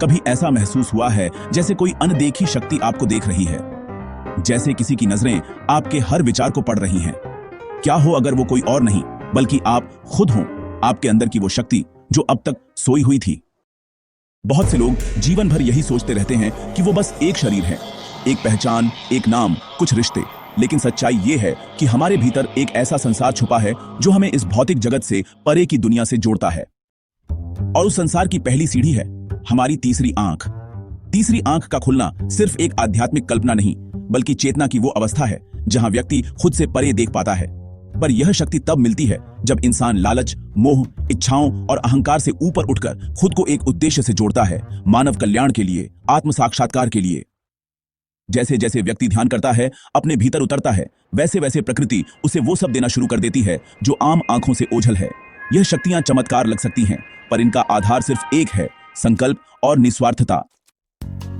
कभी ऐसा महसूस हुआ है जैसे कोई अनदेखी शक्ति आपको देख रही है, जैसे किसी की नजरें आपके हर विचार को पढ़ रही हैं? क्या हो अगर वो कोई और नहीं बल्कि आप खुद हो, आपके अंदर की वो शक्ति जो अब तक सोई हुई थी? बहुत से लोग जीवन भर यही सोचते रहते हैं कि वो बस एक शरीर है, एक पहचान, एक नाम, कुछ रिश्ते। लेकिन सच्चाई ये है कि हमारे भीतर एक ऐसा संसार छुपा है जो हमें इस भौतिक जगत से परे की दुनिया से जोड़ता है। और उस संसार की पहली सीढ़ी है हमारी तीसरी आंख। तीसरी आंख का खुलना सिर्फ एक आध्यात्मिक कल्पना नहीं, बल्कि चेतना की वो अवस्था है जहां व्यक्ति खुद से परे देख पाता है। पर यह शक्ति तब मिलती है जब इंसान लालच, मोह, इच्छाओं और अहंकार से ऊपर उठकर खुद को एक उद्देश्य से जोड़ता है, मानव कल्याण के लिए, आत्म साक्षात्कार के लिए। जैसे जैसे व्यक्ति ध्यान करता है, अपने भीतर उतरता है, वैसे वैसे प्रकृति उसे वो सब देना शुरू कर देती है जो आम आंखों से ओझल है। यह शक्तियां चमत्कार लग सकती हैं, पर इनका आधार सिर्फ एक है, संकल्प और निस्वार्थता।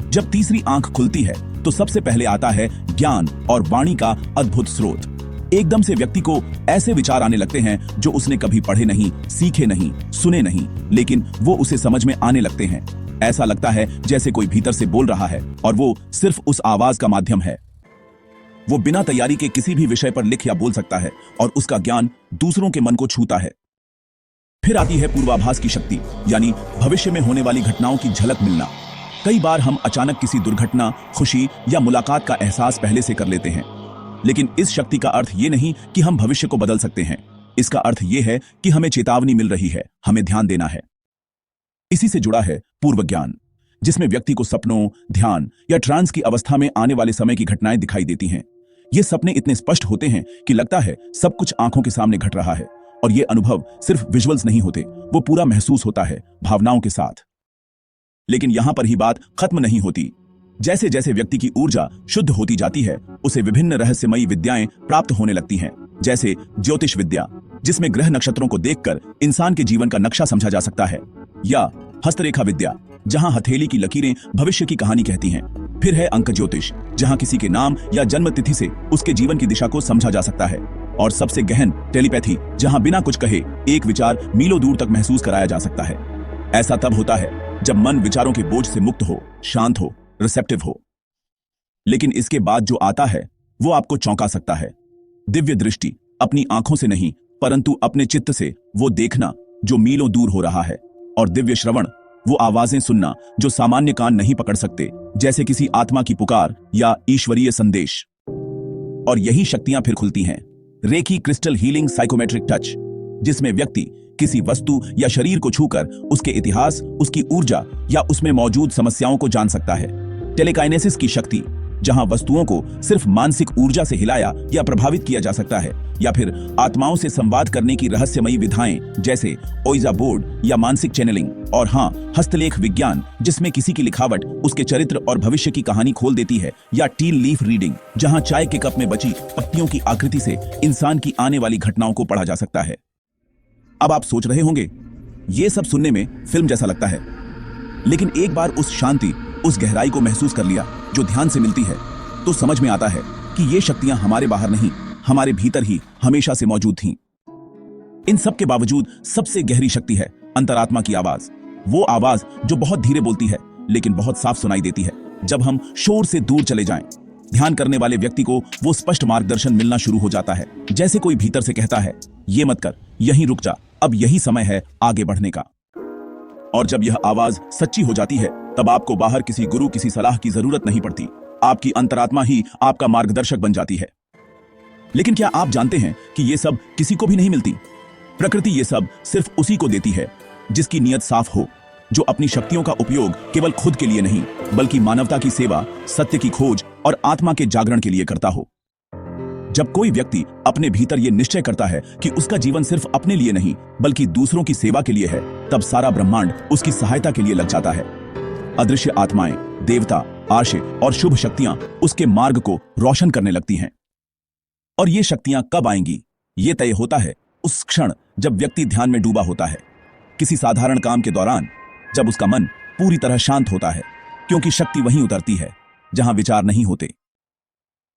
जब तीसरी आंख खुलती है तो सबसे पहले आता है ज्ञान और वाणी का अद्भुत स्रोत। एकदम से व्यक्ति को ऐसे विचार आने लगते हैं जो उसने कभी पढ़े नहीं, सीखे नहीं, सुने नहीं, लेकिन वो उसे समझ में आने लगते हैं। ऐसा लगता है जैसे कोई भीतर से बोल रहा है और वो सिर्फ उस आवाज का माध्यम है। वो बिना तैयारी के किसी भी विषय पर लिख या बोल सकता है और उसका ज्ञान दूसरों के मन को छूता है। फिर आती है पूर्वाभास की शक्ति, यानी भविष्य में होने वाली घटनाओं की झलक मिलना। कई बार हम अचानक किसी दुर्घटना, खुशी या मुलाकात का एहसास पहले से कर लेते हैं। लेकिन इस शक्ति का अर्थ ये नहीं कि हम भविष्य को बदल सकते हैं। इसका अर्थ ये है कि हमें चेतावनी मिल रही है, हमें ध्यान देना है। इसी से जुड़ा है पूर्व ज्ञान, जिसमें व्यक्ति को सपनों, ध्यान या ट्रांस की अवस्था में आने वाले समय की घटनाएं दिखाई देती हैं। ये सपने इतने स्पष्ट होते हैं कि लगता है सब कुछ आंखों के सामने घट रहा है। और ये अनुभव सिर्फ विजुअल्स नहीं होते, वो पूरा महसूस होता है, भावनाओं के साथ। लेकिन यहां पर ही बात खत्म नहीं होती। जैसे जैसे व्यक्ति की ऊर्जा शुद्ध होती जाती है, उसे विभिन्न रहस्यमयी विद्याएं प्राप्त होने लगती हैं, जैसे ज्योतिष विद्या, जिसमें ग्रह नक्षत्रों को देखकर इंसान के जीवन का नक्शा समझा जा सकता है, या हस्तरेखा विद्या, जहां हथेली की लकीरें भविष्य की कहानी कहती हैं। फिर है अंक ज्योतिष, जहां किसी के नाम या जन्म तिथि से उसके जीवन की दिशा को समझा जा सकता है। और सबसे गहन टेलीपैथी, जहां बिना कुछ कहे एक विचार मीलों दूर तक महसूस कराया जा सकता है। ऐसा तब होता है जब मन विचारों के बोझ से मुक्त हो, शांत हो, रिसेप्टिव हो। लेकिन इसके बाद जो आता है वो आपको चौंका सकता है। दिव्य दृष्टि, अपनी आंखों से नहीं परंतु अपने चित्त से वो देखना जो मीलों दूर हो रहा है। और दिव्य श्रवण, वो आवाजें सुनना जो सामान्य कान नहीं पकड़ सकते, जैसे किसी आत्मा की पुकार या ईश्वरीय संदेश। और यही शक्तियां फिर खुलती हैं reiki crystal healing psychometric touch, जिसमें व्यक्ति किसी वस्तु या शरीर को छूकर उसके इतिहास, उसकी ऊर्जा या उसमें मौजूद समस्याओं को जान सकता है। टेलेकाइनेसिस की शक्ति, जहां वस्तुओं को सिर्फ मानसिक ऊर्जा से हिलाया या प्रभावित किया जा सकता है। या फिर आत्माओं से संवाद करने की रहस्यमयी विधाएं, जैसे ओइजा बोर्ड या मानसिक चैनलिंग। और हां, हस्तलेख विज्ञान, जिसमें किसी की लिखावट उसके चरित्र और भविष्य की कहानी खोल देती है। या टी लीफ रीडिंग, जहां चाय के कप में बची पत्तियों की आकृति से इंसान की आने वाली घटनाओं को पढ़ा जा सकता है। अब आप सोच रहे होंगे, ये सब सुनने में फिल्म जैसा लगता है, लेकिन एक बार उस शांति, उस गहराई को महसूस कर लिया जो ध्यान से मिलती है, तो समझ में आता है कि ये शक्तियां हमारे बाहर नहीं, हमारे भीतर ही हमेशा से मौजूद थीं। इन सब के बावजूद सबसे गहरी शक्ति है अंतरात्मा की आवाज। वो आवाज जो बहुत धीरे बोलती है लेकिन बहुत साफ सुनाई देती है। जब हम शोर से दूर चले जाएं, ध्यान करने वाले व्यक्ति को वो स्पष्ट मार्गदर्शन मिलना शुरू हो जाता है, जैसे कोई भीतर से कहता है, ये मत कर, यहीं रुक जा, अब यही समय है आगे बढ़ने का। और जब यह आवाज सच्ची हो जाती है, तब आपको बाहर किसी गुरु, किसी सलाह की जरूरत नहीं पड़ती। आपकी अंतरात्मा ही आपका मार्गदर्शक बन जाती है। लेकिन क्या आप जानते हैं कि ये सब किसी को भी नहीं मिलती? प्रकृति ये सब सिर्फ उसी को देती है जिसकी नीयत साफ हो, जो अपनी शक्तियों का उपयोग केवल खुद के लिए नहीं बल्कि मानवता की सेवा, सत्य की खोज और आत्मा के जागरण के लिए करता हो। जब कोई व्यक्ति अपने भीतर यह निश्चय करता है कि उसका जीवन सिर्फ अपने लिए नहीं बल्कि दूसरों की सेवा के लिए है, तब सारा ब्रह्मांड उसकी सहायता के लिए लग जाता है। अदृश्य आत्माएं, देवता, आशे और शुभ शक्तियां उसके मार्ग को रोशन करने लगती हैं। और ये शक्तियां कब आएंगी, ये तय होता है उस क्षण जब व्यक्ति ध्यान में डूबा होता है, किसी साधारण काम के दौरान, जब उसका मन पूरी तरह शांत होता है, क्योंकि शक्ति वहीं उतरती है जहां विचार नहीं होते।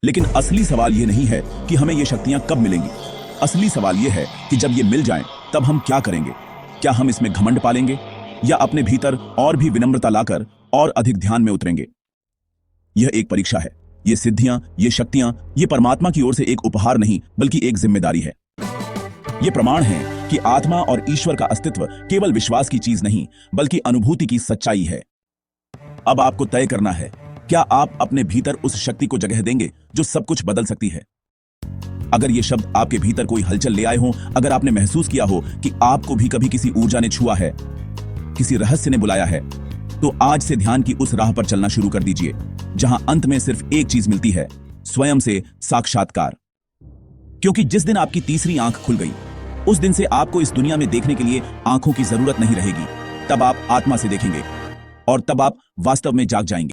लेकिन असली सवाल यह नहीं है कि हमें ये शक्तियां कब मिलेंगी। असली सवाल यह है कि जब ये मिल जाएं, तब हम क्या करेंगे? क्या हम इसमें घमंड पालेंगे या अपने भीतर और भी विनम्रता लाकर और अधिक ध्यान में उतरेंगे। यह एक परीक्षा है। ये सिद्धियां, ये शक्तियां, ये परमात्मा की ओर से एक उपहार नहीं बल्कि एक जिम्मेदारी है। ये प्रमाण है कि आत्मा और ईश्वर का अस्तित्व केवल विश्वास की चीज नहीं बल्कि अनुभूति की सच्चाई है। अब आपको तय करना है, क्या आप अपने भीतर उस शक्ति को जगह देंगे जो सब कुछ बदल सकती है। अगर ये शब्द आपके भीतर कोई हलचल ले आए हों, अगर आपने महसूस किया हो कि आपको भी कभी किसी ऊर्जा ने छुआ है, किसी रहस्य ने बुलाया है, तो आज से ध्यान की उस राह पर चलना शुरू कर दीजिए जहां अंत में सिर्फ एक चीज मिलती है, स्वयं से साक्षात्कार। क्योंकि जिस दिन आपकी तीसरी आंख खुल गई, उस दिन से आपको इस दुनिया में देखने के लिए आंखों की जरूरत नहीं रहेगी। तब आप आत्मा से देखेंगे और तब आप वास्तव में जाग जाएंगे।